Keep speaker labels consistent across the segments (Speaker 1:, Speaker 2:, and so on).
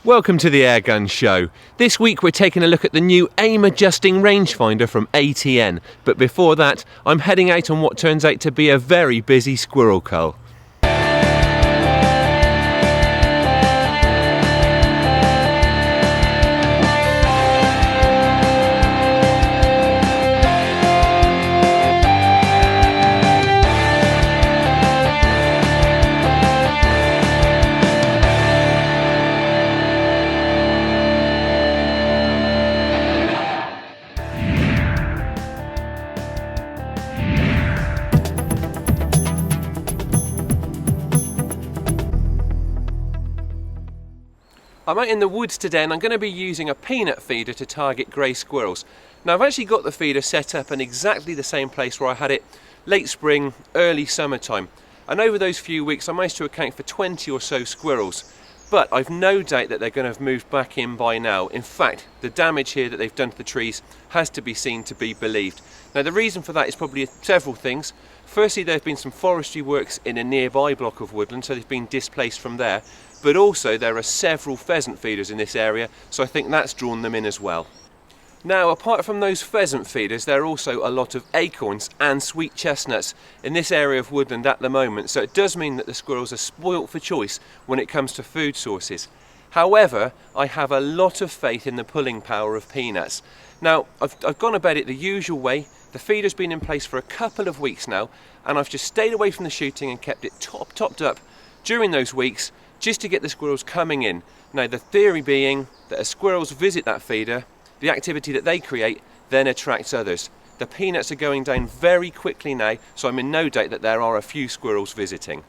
Speaker 1: Welcome to the Airgun Show. This week we're taking a look at the new aim adjusting rangefinder from ATN. But before that, I'm heading out on what turns out to be a very busy squirrel cull. I'm out in the woods today and I'm going to be using a peanut feeder to target grey squirrels. Now I've actually got the feeder set up in exactly the same place where I had it late spring, early summertime. And over those few weeks I managed to account for 20 or so squirrels. But I've no doubt that they're going to have moved back in by now. In fact, the damage here that they've done to the trees has to be seen to be believed. Now the reason for that is probably several things. Firstly, there have been some forestry works in a nearby block of woodland, so they've been displaced from there. But also there are several pheasant feeders in this area, so I think that's drawn them in as well. Now, apart from those pheasant feeders, there are also a lot of acorns and sweet chestnuts in this area of woodland at the moment, so it does mean that the squirrels are spoilt for choice when it comes to food sources. However, I have a lot of faith in the pulling power of peanuts. Now, I've gone about it the usual way. The feeder's been in place for a couple of weeks now, and I've just stayed away from the shooting and kept it topped up during those weeks, just to get the squirrels coming in. Now the theory being that as squirrels visit that feeder, the activity that they create then attracts others. The peanuts are going down very quickly now, so I'm in no doubt that there are a few squirrels visiting.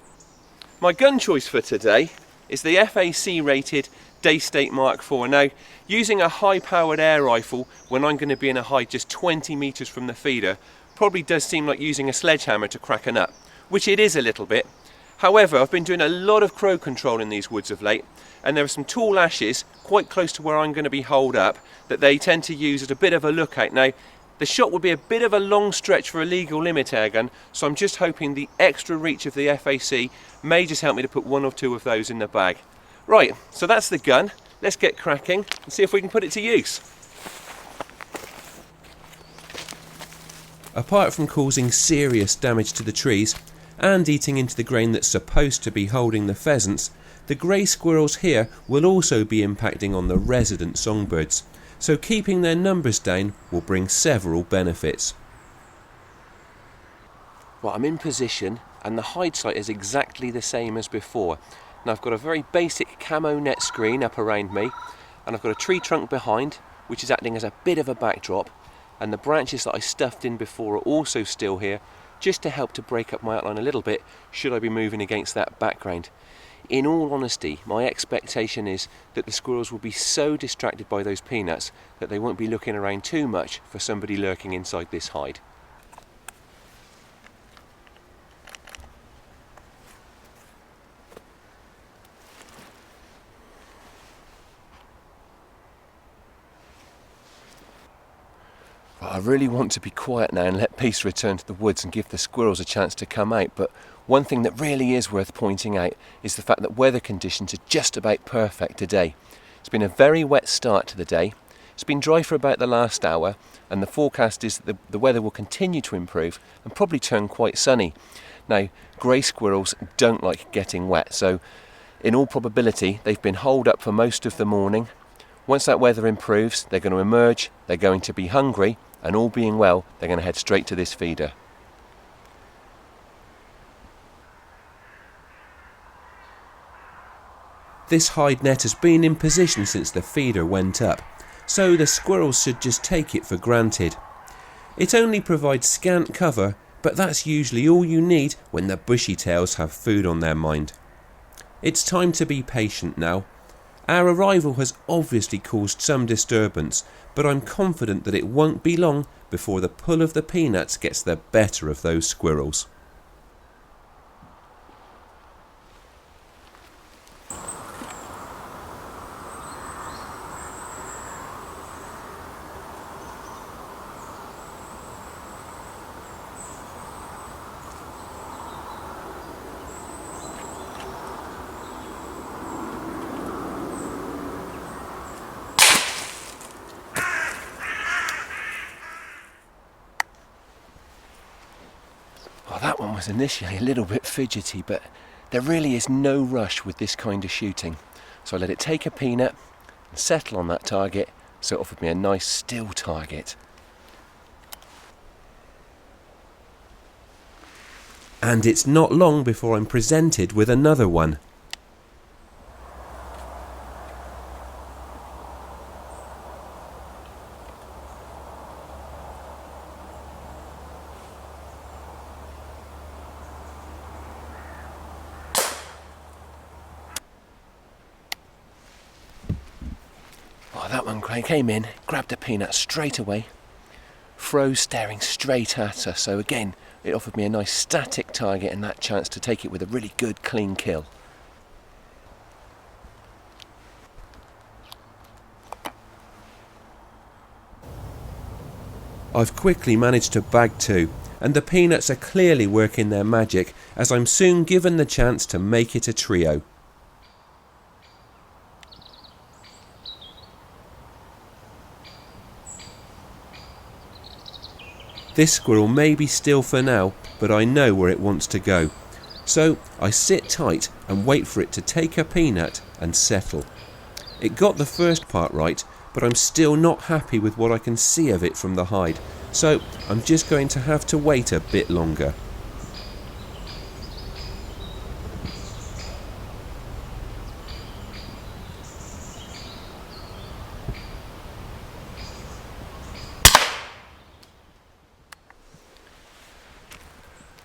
Speaker 1: My gun choice for today is the FAC rated Daystate Mark IV. Now, using a high powered air rifle when I'm going to be in a height just 20 metres from the feeder probably does seem like using a sledgehammer to crack a nut, which it is a little bit. However, I've been doing a lot of crow control in these woods of late, and there are some tall ashes quite close to where I'm going to be holed up that they tend to use as a bit of a lookout. Now, the shot would be a bit of a long stretch for a legal limit airgun, so I'm just hoping the extra reach of the FAC may just help me to put one or two of those in the bag. Right, so that's the gun. Let's get cracking and see if we can put it to use. Apart from causing serious damage to the trees, and eating into the grain that's supposed to be holding the pheasants, the grey squirrels here will also be impacting on the resident songbirds, so keeping their numbers down will bring several benefits. Well, I'm in position and the hide site is exactly the same as before. Now I've got a very basic camo net screen up around me, and I've got a tree trunk behind which is acting as a bit of a backdrop, and the branches that I stuffed in before are also still here, just to help to break up my outline a little bit should I be moving against that background. In all honesty, my expectation is that the squirrels will be so distracted by those peanuts that they won't be looking around too much for somebody lurking inside this hide. I really want to be quiet now and let peace return to the woods and give the squirrels a chance to come out, but one thing that really is worth pointing out is the fact that weather conditions are just about perfect today. It's been a very wet start to the day. It's been dry for about the last hour, and the forecast is that the weather will continue to improve and probably turn quite sunny. Now, grey squirrels don't like getting wet, so in all probability they've been holed up for most of the morning. Once that weather improves, they're going to emerge, they're going to be hungry, and all being well, they're going to head straight to this feeder. This hide net has been in position since the feeder went up, so the squirrels should just take it for granted. It only provides scant cover, but that's usually all you need when the bushy tails have food on their mind. It's time to be patient now. Our arrival has obviously caused some disturbance, but I'm confident that it won't be long before the pull of the peanuts gets the better of those squirrels. was initially a little bit fidgety, but there really is no rush with this kind of shooting. So I let it take a peanut and settle on that target, so it offered me a nice still target.
Speaker 2: And it's not long before I'm presented with another one.
Speaker 1: Oh, that one came in, grabbed a peanut straight away, froze staring straight at her, so again it offered me a nice static target and that chance to take it with a really good clean kill.
Speaker 2: I've quickly managed to bag two, and the peanuts are clearly working their magic as I'm soon given the chance to make it a trio. This squirrel may be still for now, but I know where it wants to go. So I sit tight and wait for it to take a peanut and settle. It got the first part right, but I'm still not happy with what I can see of it from the hide, so I'm just going to have to wait a bit longer.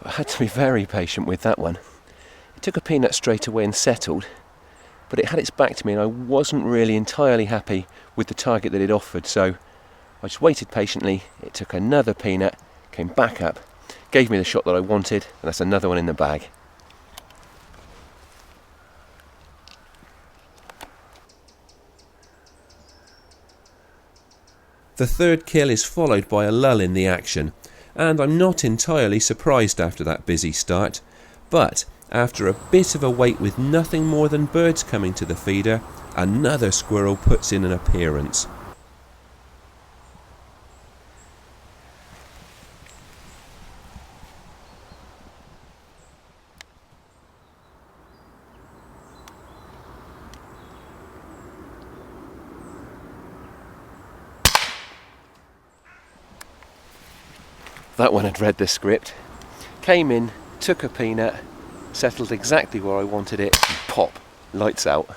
Speaker 1: I had to be very patient with that one. It took a peanut straight away and settled, but it had its back to me and I wasn't really entirely happy with the target that it offered, so I just waited patiently. It took another peanut, came back up, gave me the shot that I wanted, and that's another one in the bag.
Speaker 2: The third kill is followed by a lull in the action, and I'm not entirely surprised after that busy start, but after a bit of a wait with nothing more than birds coming to the feeder, another squirrel puts in an appearance.
Speaker 1: That one had read the script, came in, took a peanut, settled exactly where I wanted it, and pop, lights out.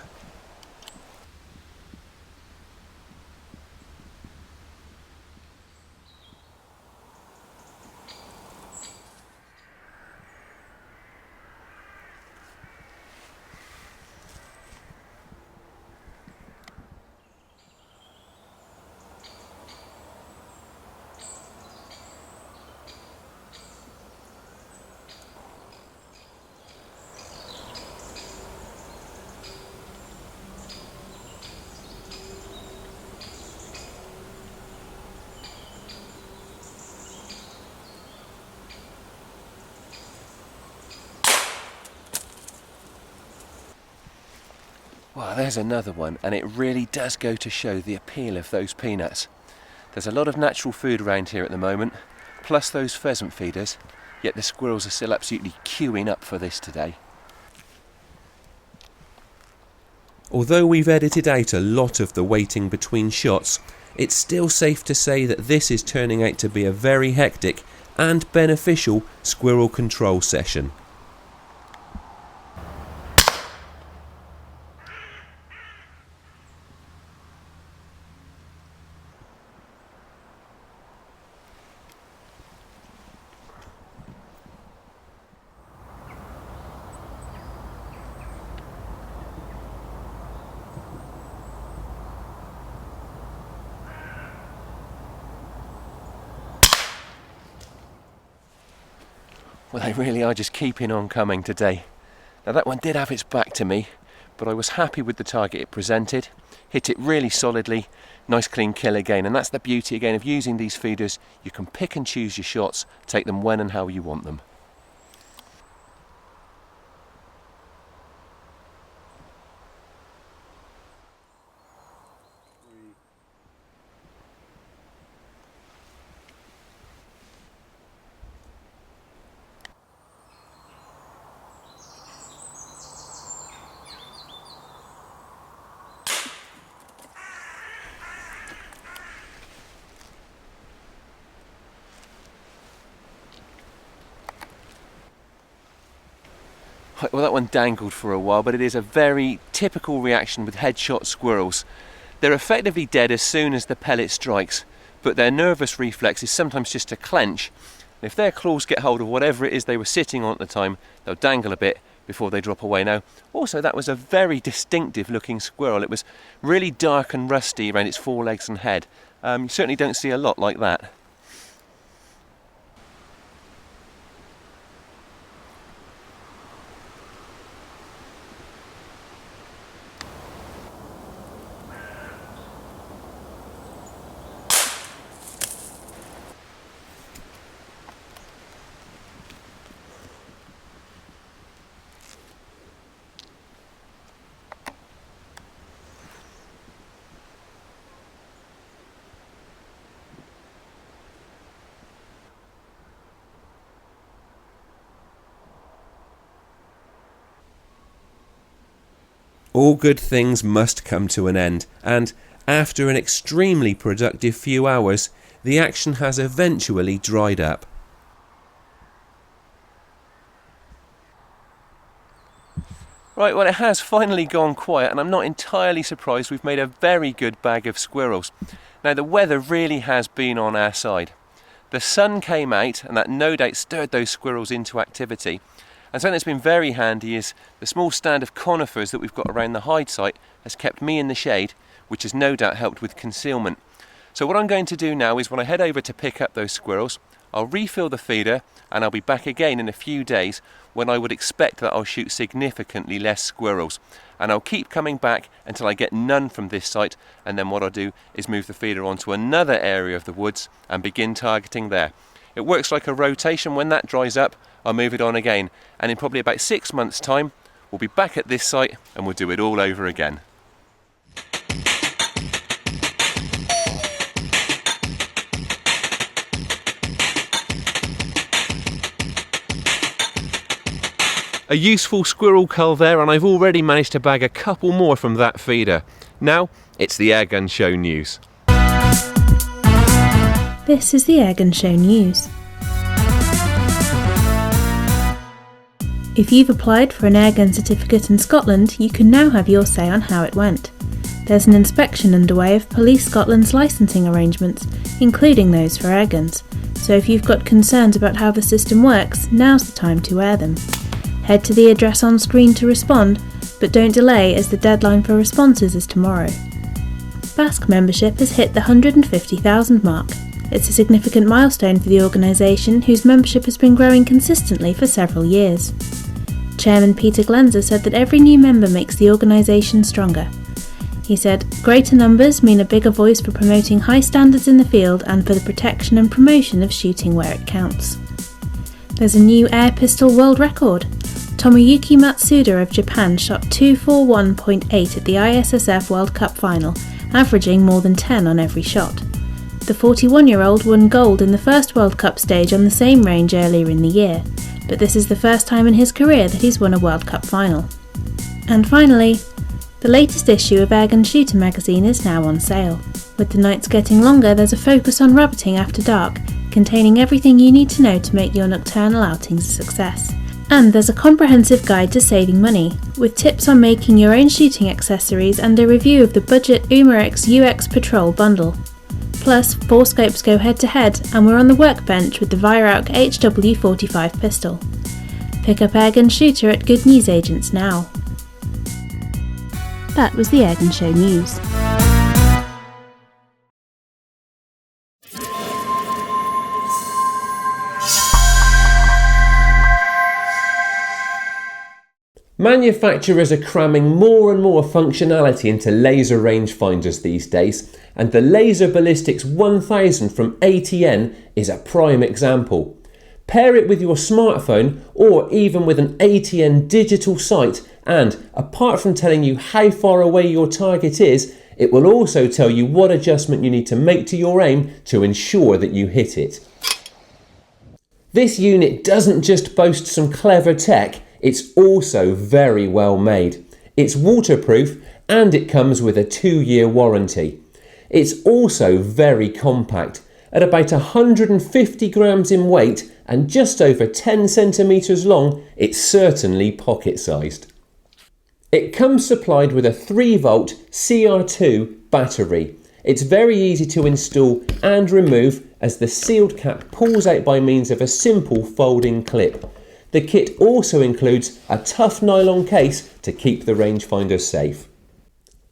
Speaker 1: Well, there's another one, and it really does go to show the appeal of those peanuts. There's a lot of natural food around here at the moment, plus those pheasant feeders, yet the squirrels are still absolutely queuing up for this today.
Speaker 2: Although we've edited out a lot of the waiting between shots, it's still safe to say that this is turning out to be a very hectic and beneficial squirrel control session.
Speaker 1: Well, they really are just keeping on coming today. Now that one did have its back to me, but I was happy with the target it presented, hit it really solidly, nice clean kill again, and that's the beauty again of using these feeders. You can pick and choose your shots, take them when and how you want them. Well, that one dangled for a while, but it is a very typical reaction with headshot squirrels. They're effectively dead as soon as the pellet strikes, but their nervous reflex is sometimes just to clench. If their claws get hold of whatever it is they were sitting on at the time, they'll dangle a bit before they drop away. Now, also that was a very distinctive looking squirrel. It was really dark and rusty around its forelegs and head. You certainly don't see a lot like that.
Speaker 2: All good things must come to an end, and after an extremely productive few hours, the action has eventually dried up.
Speaker 1: Right, well, it has finally gone quiet, and I'm not entirely surprised. We've made a very good bag of squirrels. Now, the weather really has been on our side. The sun came out, and that no doubt stirred those squirrels into activity. And something that's been very handy is the small stand of conifers that we've got around the hide site has kept me in the shade, which has no doubt helped with concealment. So what I'm going to do now is when I head over to pick up those squirrels, I'll refill the feeder and I'll be back again in a few days when I would expect that I'll shoot significantly less squirrels. And I'll keep coming back until I get none from this site, and then what I'll do is move the feeder onto another area of the woods and begin targeting there. It works like a rotation. When that dries up, I'll move it on again, and in probably about 6 months' time, we'll be back at this site and we'll do it all over again. A useful squirrel cull there, and I've already managed to bag a couple more from that feeder. Now, it's the Airgun Show news.
Speaker 3: This is the Airgun Show news. If you've applied for an airgun certificate in Scotland, you can now have your say on how it went. There's an inspection underway of Police Scotland's licensing arrangements, including those for airguns. So if you've got concerns about how the system works, now's the time to air them. Head to the address on screen to respond, but don't delay as the deadline for responses is tomorrow. Basque membership has hit the 150,000 mark. It's a significant milestone for the organisation, whose membership has been growing consistently for several years. Chairman Peter Glenser said that every new member makes the organisation stronger. He said, "Greater numbers mean a bigger voice for promoting high standards in the field and for the protection and promotion of shooting where it counts." There's a new air pistol world record. Tomoyuki Matsuda of Japan shot 241.8 at the ISSF World Cup final, averaging more than 10 on every shot. The 41-year-old won gold in the first World Cup stage on the same range earlier in the year, but this is the first time in his career that he's won a World Cup final. And finally, the latest issue of Airgun Shooter magazine is now on sale. With the nights getting longer, there's a focus on rabbiting after dark, containing everything you need to know to make your nocturnal outings a success. And there's a comprehensive guide to saving money, with tips on making your own shooting accessories and a review of the budget Umarex UX Patrol bundle. Plus, 4 scopes go head to head, and we're on the workbench with the Vyrauk HW45 pistol. Pick up Airgun Shooter at good newsagents now. That was the Airgun Show news.
Speaker 2: Manufacturers are cramming more and more functionality into laser rangefinders these days, and the Laser Ballistics 1000 from ATN is a prime example. Pair it with your smartphone or even with an ATN digital sight, and apart from telling you how far away your target is, it will also tell you what adjustment you need to make to your aim to ensure that you hit it. This unit doesn't just boast some clever tech, it's also very well made. It's waterproof and it comes with a 2-year warranty. It's also very compact, At about 150 grams in weight and just over 10 centimetres long, it's certainly pocket-sized. It comes supplied with a 3-volt CR2 battery. It's very easy to install and remove as the sealed cap pulls out by means of a simple folding clip. The kit also includes a tough nylon case to keep the rangefinder safe.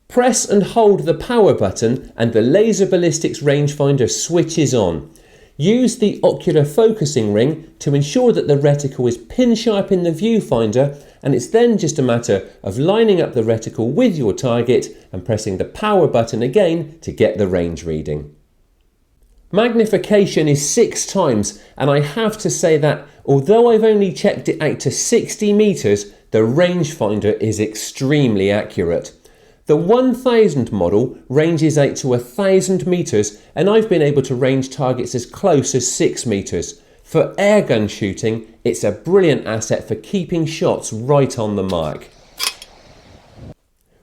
Speaker 2: Press and hold the power button and the Laser Ballistics rangefinder switches on. Use the ocular focusing ring to ensure that the reticle is pin sharp in the viewfinder, and it's then just a matter of lining up the reticle with your target and pressing the power button again to get the range reading. Magnification is 6 times, and I have to say that although I've only checked it out to 60 metres, the rangefinder is extremely accurate. The 1000 model ranges out to 1000 metres, and I've been able to range targets as close as 6 metres. For airgun shooting, it's a brilliant asset for keeping shots right on the mark.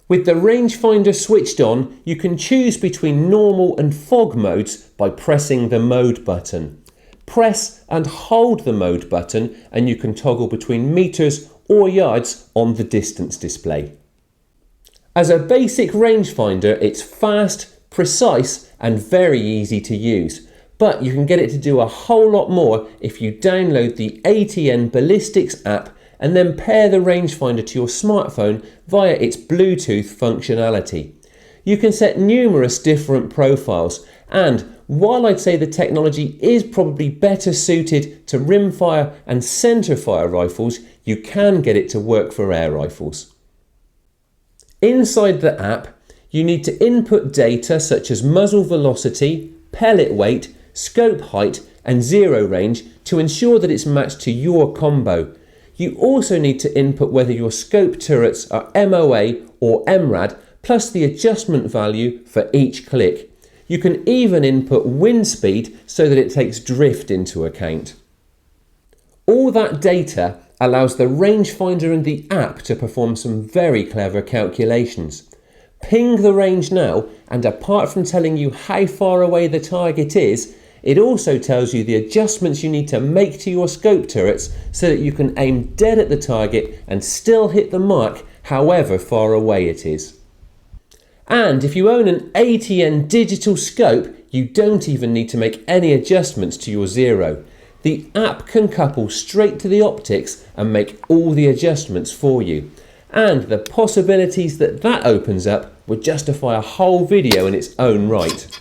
Speaker 2: With the rangefinder switched on, you can choose between normal and fog modes by pressing the mode button. Press and hold the mode button and you can toggle between metres or yards on the distance display. As a basic rangefinder, it's fast, precise and very easy to use. But you can get it to do a whole lot more if you download the ATN Ballistics app and then pair the rangefinder to your smartphone via its Bluetooth functionality. You can set numerous different profiles, and while I'd say the technology is probably better suited to rimfire and centerfire rifles, you can get it to work for air rifles. Inside the app, you need to input data such as muzzle velocity, pellet weight, scope height and zero range to ensure that it's matched to your combo. You also need to input whether your scope turrets are MOA or MRAD, plus the adjustment value for each click. You can even input wind speed so that it takes drift into account. All that data allows the rangefinder and the app to perform some very clever calculations. Ping the range now, and apart from telling you how far away the target is, it also tells you the adjustments you need to make to your scope turrets so that you can aim dead at the target and still hit the mark however far away it is. And if you own an ATN digital scope, you don't even need to make any adjustments to your zero. The app can couple straight to the optics and make all the adjustments for you. And the possibilities that opens up would justify a whole video in its own right.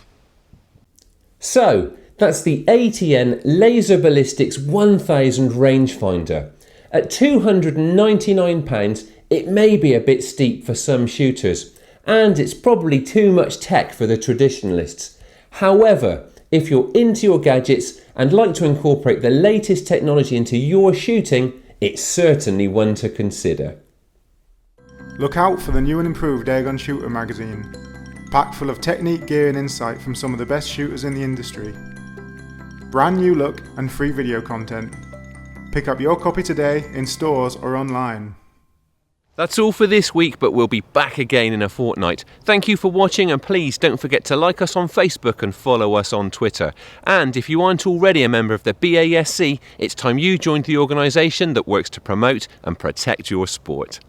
Speaker 2: So, that's the ATN Laser Ballistics 1000 rangefinder. At £299, it may be a bit steep for some shooters, and it's probably too much tech for the traditionalists. However, if you're into your gadgets and like to incorporate the latest technology into your shooting, it's certainly one to consider.
Speaker 4: Look out for the new and improved Airgun Shooter magazine, packed full of technique, gear and insight from some of the best shooters in the industry. Brand new look and free video content. Pick up your copy today in stores or online.
Speaker 1: That's all for this week, but we'll be back again in a fortnight. Thank you for watching, and please don't forget to like us on Facebook and follow us on Twitter. And if you aren't already a member of the BASC, it's time you joined the organisation that works to promote and protect your sport.